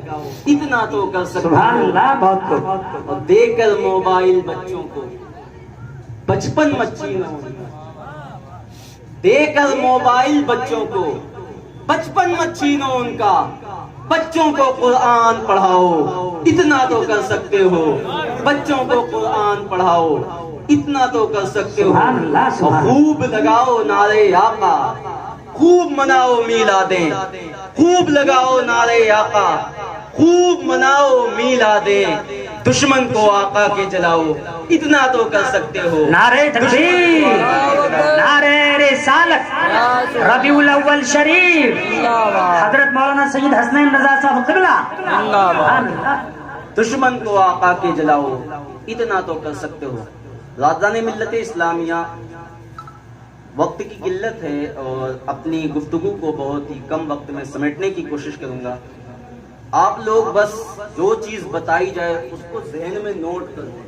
اتنا تو کر سکتے سبحان ہو۔ اللہ، بہت خوب۔ اور دے کر موبائل بچوں کو بچپن مچھینوں، دے کر موبائل بچوں کو بچپن مچھینوں ان کا، بچوں کو قرآن پڑھاؤ، اتنا تو کر سکتے ہو۔ بچوں کو قرآن پڑھاؤ، اتنا تو کر سکتے ہو۔ سبحان اللہ، سبحان اور خوب لگاؤ نعرے آقا، خوب مناؤ میلادیں، خوب لگاؤ نعرے آقا، خوب مناؤ میلادیں، دشمن کو آقا کے جلاؤ، اتنا تو کر سکتے ہو۔ نعرہ تکبیر، نعرہ رسالت، ربیع الاول شریف، حضرت مولانا سید حسنین رضا صاحب قبلہ، سبحان اللہ۔ دشمن کو آقا کے جلاؤ، اتنا تو کر سکتے ہو۔ رازدان ملت اسلامیہ، وقت کی قلت ہے اور اپنی گفتگو کو بہت ہی کم وقت میں سمیٹنے کی کوشش کروں گا۔ آپ لوگ بس جو چیز بتائی جائے اس کو ذہن میں نوٹ کر لیں۔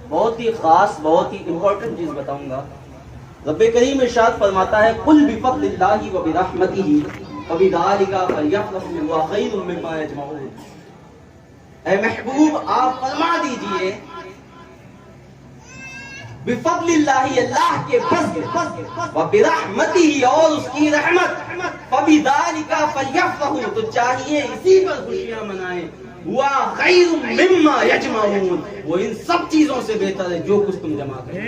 بہت ہی خاص، بہت ہی امپورٹنٹ چیز بتاؤں گا۔ رب کریم ارشاد فرماتا ہے قل بفضل اللہ وبرحمتہ وبذالک فلیفرحوا هو خیر مما یجمعون۔ اے محبوب آپ فرما دیجئے بفضل اللہ، اللہ کے فضل، وبرحمتہ اور اس کی رحمت، فبذالک فلیفرحوا تو چاہیے اسی پر خوشیاں منائیں، ہوا خیر مما یجمعون وہ ان سب چیزوں سے بہتر ہے جو کچھ تم جمع کرو۔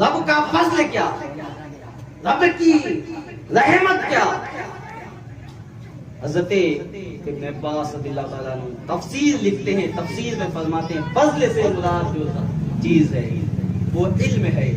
رب کا فضل کیا، رب کی رحمت کیا؟ حضرت ابن عباس رضی اللہ تعالیٰ عنہ تفسیر لکھتے ہیں، تفسیر میں فرماتے ہیں فضل سے مراد جو چیز ہے وہ علم ہے،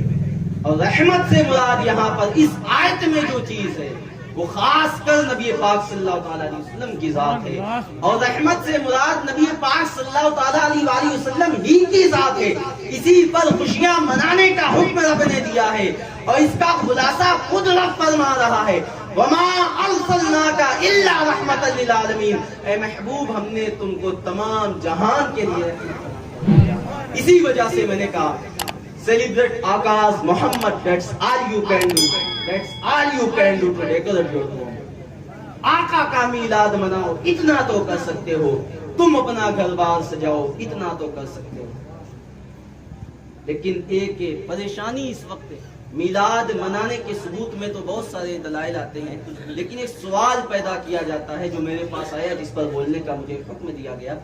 اور رحمت سے مراد یہاں پر اس آیت میں جو چیز ہے وہ خاص کر نبی پاک صلی اللہ تعالیٰ علیہ وسلم کی ذات ہے، اور رحمت سے مراد نبی پاک صلی اللہ تعالیٰ علیہ وسلم ہی کی ذات ہے۔ اسی پر خوشیاں منانے کا حکم رب نے دیا ہے، اور اس کا خلاصہ خود رب فرما رہا ہے وَمَا أَرْسَلْنَاكَ إِلَّا رَحْمَةً لِلْعَالَمِينَ، اے محبوب ہم نے تم کو تمام جہان کے لیے، اسی وجہ سے میں نے کہا celebrate Aka's Muhammad, that's all you can do, that's all you can do to decorate your home۔ آقا کا میلاد مناؤ، اتنا تو کر سکتے ہو۔ تم اپنا گھر بار سجاؤ، اتنا تو کر سکتے ہو۔ لیکن ایک پریشانی اس وقت ہے، میلاد منانے کے ثبوت میں تو بہت سارے دلائل آتے ہیں، لیکن ایک سوال پیدا کیا جاتا ہے جو میرے پاس آیا، جس پر بولنے کا مجھے حکم دیا گیا۔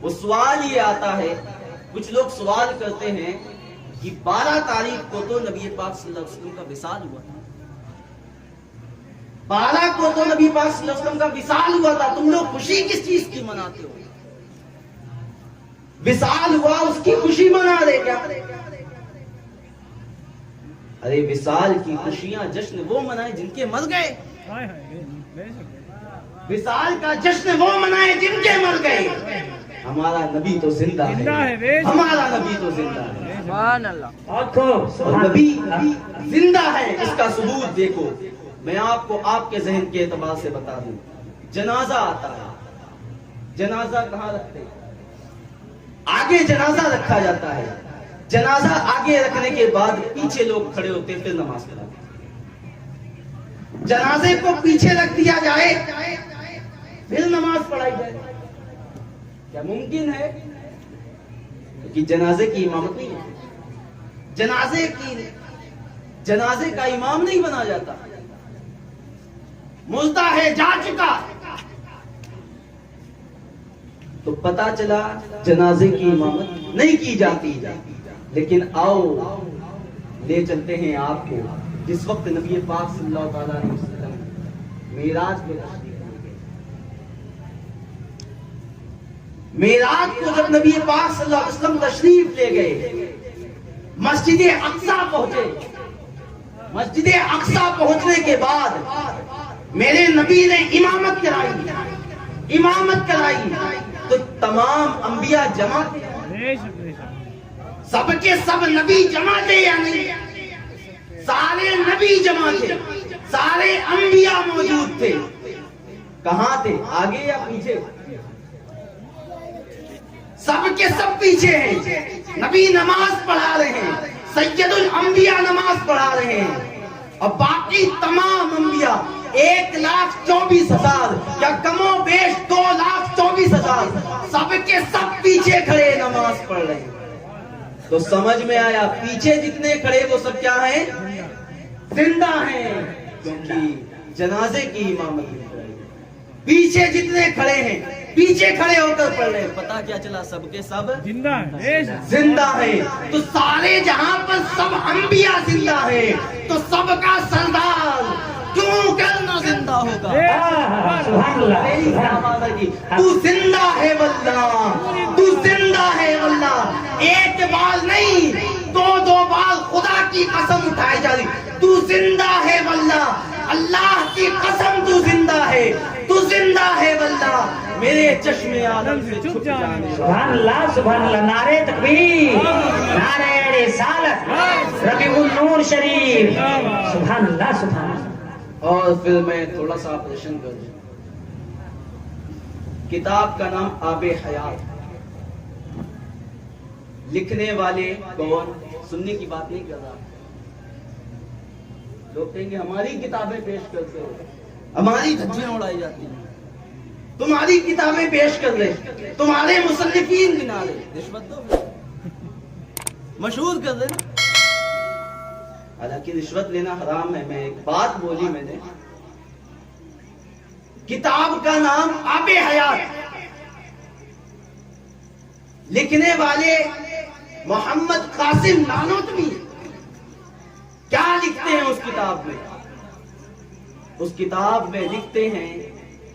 وہ سوال یہ آتا ہے، کچھ لوگ سوال کرتے ہیں کہ 12 تاریخ کو تو نبی پاک صلی اللہ علیہ وسلم کا وصال ہوا تھا، 12 کو تو نبی پاک صلی اللہ علیہ وسلم کا وصال ہوا تھا، تم لوگ خوشی کس چیز کی مناتے ہو؟ وصال ہوا اس کی خوشی منا رہے کیا؟ ارے وصال کی خوشیاں جشن وہ منائے جن کے مر گئے، وصال کا جشن وہ منائے جن کے مر گئے۔ ہمارا نبی تو زندہ ہے، ہمارا نبی تو زندہ ہے، سبحان اللہ۔ اور نبی زندہ ہے، اس کا ثبوت دیکھو۔ میں آپ کو آپ کے ذہن کے اعتبار سے بتا دوں، جنازہ آتا ہے، جنازہ کہاں رکھتے ہیں؟ آگے جنازہ رکھا جاتا ہے، جنازہ آگے رکھنے کے بعد پیچھے لوگ کھڑے ہوتے ہیں، پھر نماز پڑھاتے ہیں۔ جنازے کو پیچھے رکھ دیا جائے پھر نماز پڑھائی جائے، کیا ممکن ہے؟ کیونکہ جنازے کی امامت نہیں ہے، جنازے کا امام نہیں بنا جاتا، مردہ ہے، جا چکا، تو پتا چلا جنازے کی امامت نہیں کی جاتی۔ لیکن آؤ لے چلتے ہیں آپ کو جس وقت نبی پاک صلی اللہ تعالیٰ علیہ وسلم معراج پہ تشریف لے گئے۔ معراج کو جب نبی پاک صلی اللہ علیہ وسلم تشریف لے گئے، مسجد اقصی پہنچے، مسجد اقصی پہنچنے کے بعد میرے نبی نے امامت کرائی تو تمام انبیاء جمع تھے، سب کے سب نبی جمع تھے یا نہیں؟ سارے نبی جمع تھے، سارے انبیاء موجود تھے۔ کہاں تھے؟ آگے یا پیچھے؟ سب کے سب پیچھے ہیں، نبی نماز پڑھا رہے ہیں، سید الانبیاء نماز پڑھا رہے ہیں، اور باقی تمام انبیاء 1,24,000 یا کم و بعد سب کے سب پیچھے کھڑے نماز پڑھ رہے ہیں. تو سمجھ میں آیا پیچھے جتنے کھڑے وہ سب کیا ہیں؟ زندہ ہیں, کیونکہ جنازے کی امامت ہے. پیچھے جتنے کھڑے ہیں پیچھے کھڑے ہو کر پڑھ رہے ہیں. پتا کیا چلا سب کے سب زندہ ہیں. تو سارے جہاں پر سب انبیاء زندہ ہیں تو سب کا سردار کیوں کرنا زندہ ہوگا؟ سبحان اللہ. تو زندہ ہے واللہ, تو زندہ ہے واللہ. ایک بار نہیں دو بار خدا کی قسم اٹھائی جا رہی. تو زندہ ہے واللہ, اللہ کی قسم تو زندہ ہے, تو زندہ ہے واللہ. میرے چشم عالم سے چھپ جانے. سبحان اللہ سبحان اللہ. نعرہ تکبیر, نعرہ رسالت, ربیع النور شریف. سبحان اللہ سبحان اللہ. اور پھر میں تھوڑا سا آپریشن کر دوں. کتاب کا نام آب حیات. لکھنے والے کون؟ سننے کی بات نہیں کر رہا. لوگ کہیں گے ہماری کتابیں پیش کرتے ہو, ہماری دھجیاں اڑائی جاتی ہیں, تمہاری کتابیں پیش کر رہے, تمہارے مصنفین گنا رہے, رشوت دو, مشہور کر دینا. حالانکہ رشوت لینا حرام ہے. میں ایک بات بولی میں نے, کتاب کا نام آب حیات, لکھنے والے محمد قاسم نانوتوی. کیا لکھتے ہیں اس کتاب میں؟ اس کتاب میں لکھتے ہیں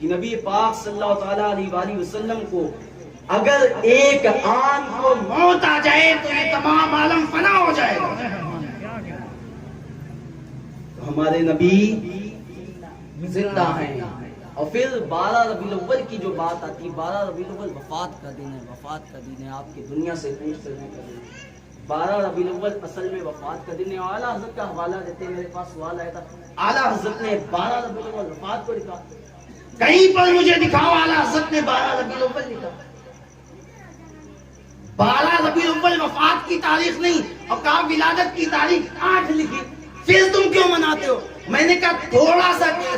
کہ نبی پاک صلی اللہ تعالی علیہ وسلم کو اگر ایک آن کو موت آ جائے تو یہ تمام عالم فنا ہو جائے گا. ہمارے نبی زندہ ہیں. اور پھر 12 ربیع الاول کی جو بات آتی ہے, 12 ربیع الاول وفات کا دن ہے, وفات کا دن ہے, آپ کی دنیا سے پوچھ کرنے کا دن ہے. 12 ربیع الاول اصل میں وفات کا دن ہے. اعلیٰ حضرت کا حوالہ دیتے ہیں, میرے پاس سوال آیا تھا, اعلیٰ حضرت نے 12 ربیع الاول وفات کو لکھا, کہیں پر مجھے دکھاؤ اعلیٰ حضرت نے 12 ربیع الاول لکھا. 12 ربیع الاول وفات کی تاریخ نہیں, اور کہا ولادت کی تاریخ 8 لکھی. پھر تم کیوں مناتے ہو؟ میں نے کہا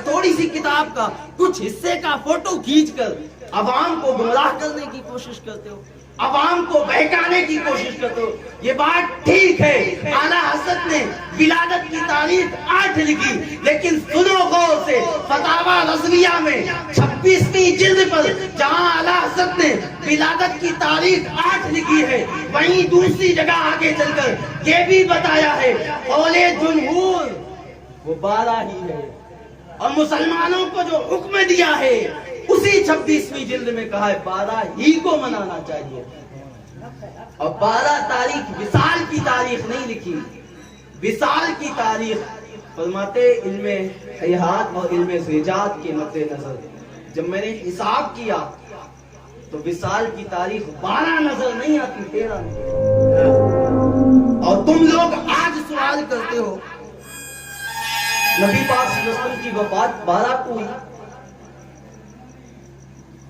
تھوڑی سی کتاب کا کچھ حصے کا فوٹو کھینچ کر عوام کو گمراہ کرنے کی کوشش کرتے ہو, عوام کو بہکانے کی کوشش کرتے ہو. یہ بات ٹھیک ہے, اعلیٰ حضرت نے ولادت کی تاریخ 8 لکھی, لیکن سنو غور سے, فتاوی رضویہ میں 26ویں جلد پر جہاں اعلیٰ حضرت نے ولادت کی تاریخ 8 لکھی ہے, وہیں دوسری جگہ آگے چل کر یہ بھی بتایا ہے قول جمہور وہ 12 ہی ہے. اور مسلمانوں کو جو حکم دیا ہے اسی 26ویں جلد میں کہا ہے 12 ہی کو منانا چاہیے. اور 12 تاریخ وصال کی تاریخ نہیں لکھی. وصال کی تاریخ فرماتے علم حیات اور علم زیجات کے مد نظر جب میں نے حساب کیا تو وصال کی تاریخ 12 نظر نہیں آتی, 13 نظر. اور تم لوگ آج سوال کرتے ہو نبی پاک صلی اللہ علیہ وسلم کی وفات 12 کو ہوئی,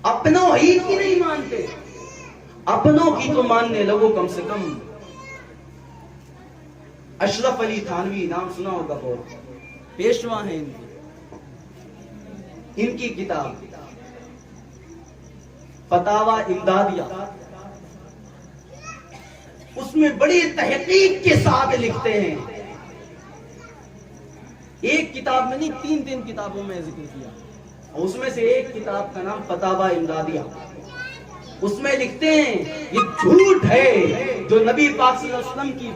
اپنوں ہی کی نہیں مانتے, اپنوں کی تو ماننے لگو. کم سے کم اشرف علی تھانوی نام سنا ہوگا, بہت پیشوا ہیں ان کی کتاب فتاوی امدادیہ, اس میں بڑی تحقیق کے ساتھ لکھتے ہیں. ایک کتاب میں نہیں 3 کتابوں میں ذکر کیا, اس میں سے ایک کتاب کا نام فتاوی امدادیہ. اس میں لکھتے ہیں یہ جھوٹ ہے جو نبی پاک صلی اللہ علیہ وسلم کی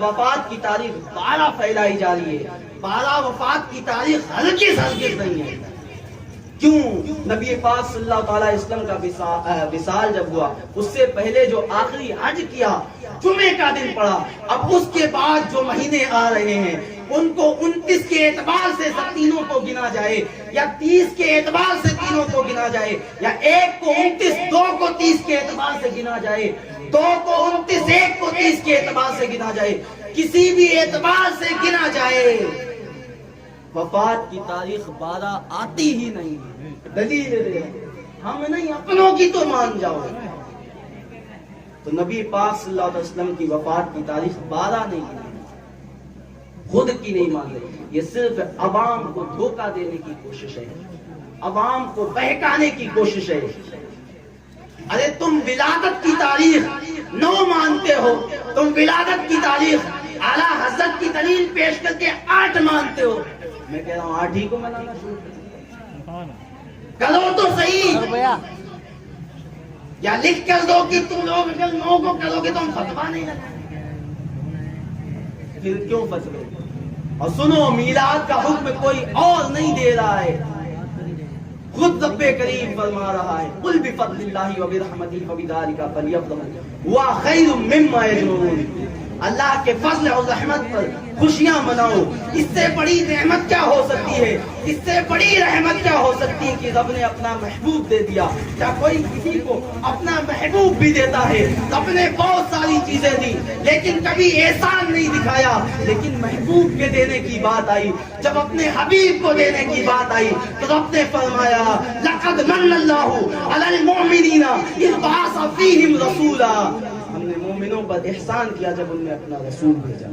وفات کی تاریخ 12 پھیلائی جا رہی ہے. 12 وفات کی تاریخ ہرگز نہیں ہے. کیوں؟ نبی پاک صلی اللہ تعالی علیہ وسلم کا وصال جب ہوا اس سے پہلے جو آخری حج کیا جمعے کا دن پڑا. اب اس کے بعد جو مہینے آ رہے ہیں ان کو 29 کے اعتبار سے تینوں کو گنا جائے, یا 30 کے اعتبار سے تینوں کو گنا جائے, یا 1 کو 29, 2 کو 30 کے اعتبار سے گنا جائے, 2 کو 29, 1 کو 30 کے اعتبار سے گنا جائے, کسی بھی اعتبار سے گنا جائے, وفات کی تاریخ 12 آتی ہی نہیں. دلیل ہم نہیں, اپنوں کی تو مان جاؤ. تو نبی پاک صلی اللہ علیہ وسلم کی وفات کی تاریخ 12 نہیں, خود کی نہیں مان رہے. یہ صرف عوام کو دھوکہ دینے کی کوشش ہے, عوام کو بہکانے کی کوشش ہے. ارے تم ولادت کی تاریخ 9 مانتے ہو، تم ولادت کی تاریخ اعلیٰ حضرت کی دلیل پیش کر کے 8 مانتے ہو. میں کہہ رہا ہوں 8 ہی کو منانا شروع کرو تو صحیح، یا لکھ کر دو کہ تم لوگ اگر 9 کو کرو گے تو ہم فتویٰ نہیں لگائیں گے. پھر کیوں فتوے؟ اور سنو، میلاد کا حکم کوئی اور نہیں دے رہا ہے، خود رب کریم فرما رہا ہے قل بفضل اللہ وبرحمتہ فبذلک فلیفرحوا ہوا خیر مما یجمعون. اللہ کے فضل اور رحمت پر خوشیاں مناؤ. اس سے بڑی رحمت کیا ہو سکتی ہے؟ اس سے بڑی رحمت کیا ہو سکتی ہے کہ رب نے اپنا محبوب دے دیا. کیا کوئی کسی کو اپنا محبوب بھی دیتا ہے؟ رب نے بہت ساری چیزیں دی لیکن کبھی احسان نہیں دکھایا. لیکن محبوب کے دینے کی بات آئی، جب اپنے حبیب کو دینے کی بات آئی تو رب نے فرمایا لقد من اللہ علی المؤمنین اذ بعث فیہم رسولا. ہم نے مومنوں پر احسان کیا جب ان نے اپنا رسول بھیجا.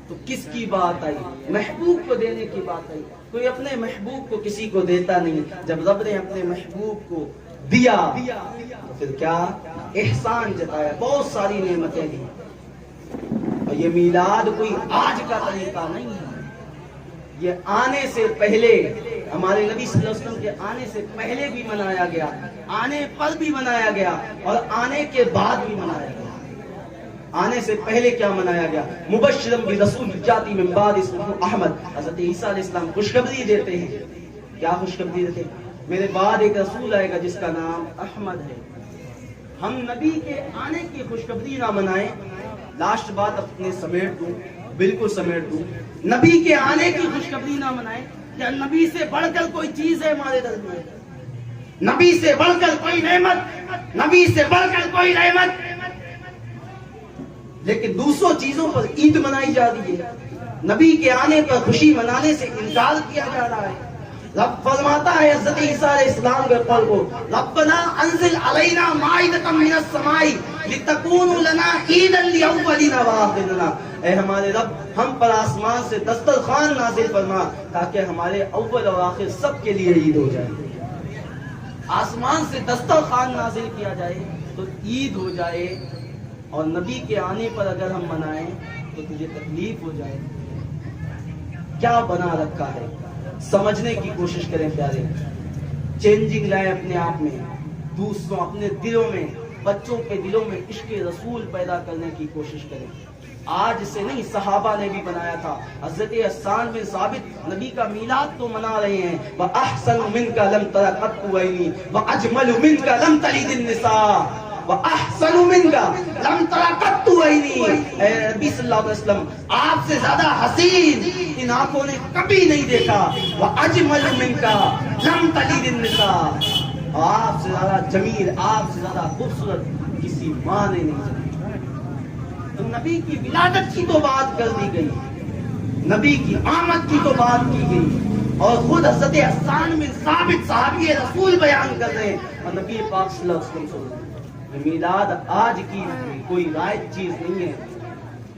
تو کس کی بات آئی؟ محبوب کو دینے کی بات آئی. کوئی اپنے محبوب کو کسی کو دیتا نہیں. جب رب نے اپنے محبوب کو دیا تو پھر کیا احسان جتایا، بہت ساری نعمتیں دی. اور یہ میلاد کوئی آج کا طریقہ نہیں ہے، یہ آنے سے پہلے ہمارے نبی صلی اللہ علیہ وسلم کے آنے سے پہلے بھی منایا گیا، آنے پر بھی منایا گیا اور آنے کے بعد بھی منایا گیا. آنے سے پہلے کیا منایا گیا؟ مبشرم برسول جاتی من بعد اسمہ احمد. حضرت عیسیٰ علیہ السلام خوشخبری دیتے ہیں. کیا خوشخبری دیتے ہیں؟ میرے بعد ایک رسول آئے گا جس کا نام احمد ہے. ہم نبی کے آنے کی خوشخبری نہ منائیں. لاسٹ بات اپنے سمیٹ دوں، بالکل سمیٹ دوں. نبی کے آنے کی خوشخبری نہ منائیں. کیا نبی سے بڑھ کر کوئی چیز ہے ہمارے درمیان؟ نبی سے بڑھ کر کوئی نعمت، نبی سے بڑھ کر کوئی رحمت؟ لیکن دوسروں چیزوں پر عید منائی جا رہی ہے. نبی کے آنے پر خوشی منانے سے انکار کیا جا رہا ہے. رب فرماتا ہے حضرت عیسیٰ علیہ السلام کے قول کو ربنا انزل علینا مائدۃ من السماء لتکون لنا عیدا لاولنا وآخرنا. اے ہمارے رب، ہم پر آسمان سے دسترخوان نازل فرما تاکہ ہمارے اول اور آخر سب کے لیے عید ہو جائے. آسمان سے دسترخوان نازل کیا جائے تو عید ہو جائے، اور نبی کے آنے پر اگر ہم منائیں تو تجھے تکلیف ہو جائے. کیا بنا رکھا ہے؟ سمجھنے کی کوشش کریں پیارے. چینجنگ لائیں اپنے آپ میں، دوسروں اپنے دلوں میں، بچوں کے دلوں میں عشق رسول پیدا کرنے کی کوشش کریں. آج سے نہیں، صحابہ نے بھی بنایا تھا. حضرت حسان بن ثابت نبی کا میلاد تو منا رہے ہیں. وَأَحْسَنُ مِنْكَ لَمْ تَرَ قَطُّ عَيْنِي وَأَجْمَلُ مِنْكَ لَمْ تَلِدِ النِّسَاءُ وَأَحْسَنُ مِنْكَ لَمْ تَرَ قَطُّ عَيْنِي. اے نبی صلی اللہ علیہ وسلم، آپ سے زیادہ حسین ان آنکھوں نے کبھی نہیں دیکھا. وَأَجْمَلُ مِنْكَ لَمْ تَلِدِ النِّسَاءُ. آپ سے زیادہ جمیل، آپ سے زیادہ خوبصورت کسی ماں نے نہیں جمی. تو نبی کی ولادت کی تو بات کر دی گئی، نبی کی آمد کی تو بات کی گئی، اور خود حضرت حسان بن ثابت صحابی رسول بیان کر رہے ہیں. اور نبی پاک صلی اللہ علیہ وسلم میلاد آج کی کوئی رائج چیز نہیں ہے،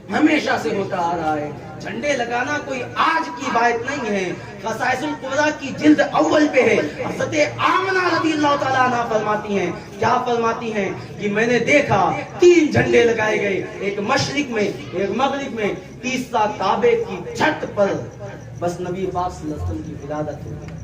ہمیشہ سے ہوتا آ رہا ہے. جھنڈے لگانا کوئی آج کی بات نہیں ہے. خصائص القبریٰ کی جلد اول پہ ہے. حضرت آمنہ رضی اللہ تعالیٰ عنہ فرماتی ہیں، کیا فرماتی ہیں کہ میں نے دیکھا 3 جھنڈے لگائے گئے، ایک مشرق میں، ایک مغرب میں، تیسرا کعبے کی چھت پر. بس نبی پاک صلی اللہ علیہ وسلم کی ولادت ہو گئی.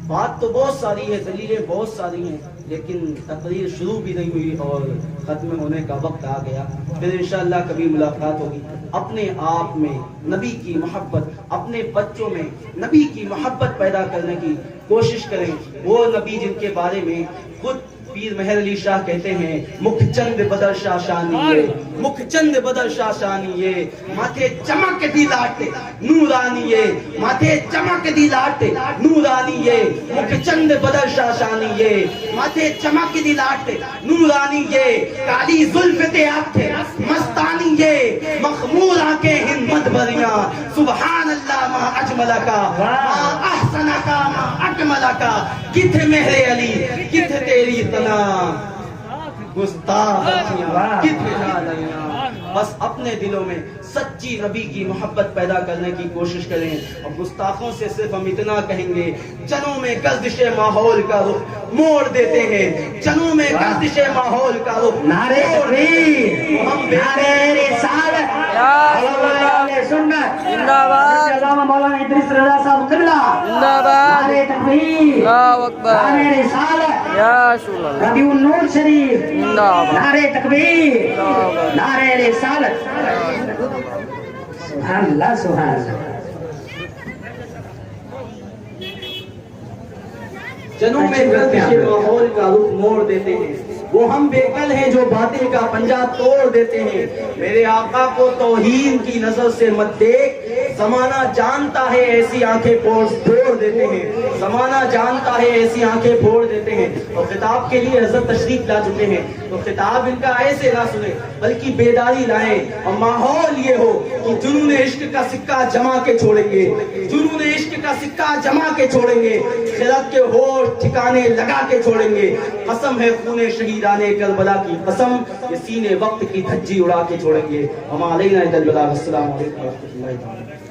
بات تو بہت ساری ہے، دلیلیں بہت ساری ہیں، لیکن تقریر شروع بھی نہیں ہوئی اور ختم ہونے کا وقت آ گیا. پھر انشاءاللہ کبھی ملاقات ہوگی. اپنے آپ میں نبی کی محبت، اپنے بچوں میں نبی کی محبت پیدا کرنے کی کوشش کریں. وہ نبی جن کے بارے میں خود پیر مہر علی شاہ کہتے ہیں مکھ چند بدر شاہ شانی، مکھ چند بدر شاہ شانی، ماتھے چمک دی لاٹ نورانی، ماتھے چمک دی لاٹ نورانی، مکھ چند بدر شاہ شانی، ماتھے چمک دی لاٹ نورانی، کالی زلف تے ہاتھ مستانی، مخمور آنکھیں ہمت بھریاں. سبحان اللہ ما اجملکا ما احسنکا ما اکملکا. کتھ مہر علی کتھ تیری تنا گستاخیاں کتھ جالیاں. بس اپنے دلوں میں سچی نبی کی محبت پیدا کرنے کی کوشش کریں. اور گستاخوں سے صرف ہم اتنا کہیں گے, چنوں میں گردش ماحول کا رخ موڑ دیتے ہیں, چنوں میں گردش ماحول کا رخ نعرے تکبیر, نعرے رسالت, سنت, علامہ مولانا ادریس رضا صاحب قبلہ, نعرے تکبیر, نعرے رسالت, ربیع النور شریف, نعرے تکبیر, نعرے رسالت. سبحان اللہ, سبحان اللہ. جنوں میں گردش ماحول کا رخ موڑ دیتے ہیں, وہ ہم بے کل ہیں جو باطل کا پنجہ توڑ دیتے ہیں. میرے آقا کو توہین کی نظر سے مت دیکھ, زمانہ جانتا ہے ایسی آنکھیں پھوڑ دیتے ہیں, زمانہ جانتا ہے ایسی آنکھیں پھوڑ دیتے ہیں. اور خطاب کے لیے حضرت تشریف لا چکے ہیں, تو خطاب ان کا ایسے نہ سنیں بلکہ بیداری لائیں, اور ماحول یہ ہو کہ جنون عشق کا سکہ جما کے چھوڑیں گے, جنون عشق کا سکہ جما کے چھوڑیں گے, خلق کے ہوش ٹھکانے لگا کے چھوڑیں گے. قسم ہے خون شہیدانے کربلا کی قسم, یہ سینے وقت کی دھجی اڑا کے چھوڑیں گے. ہم علینا الا البلاغ. السلام علیکم ورحمۃ اللہ تعالی.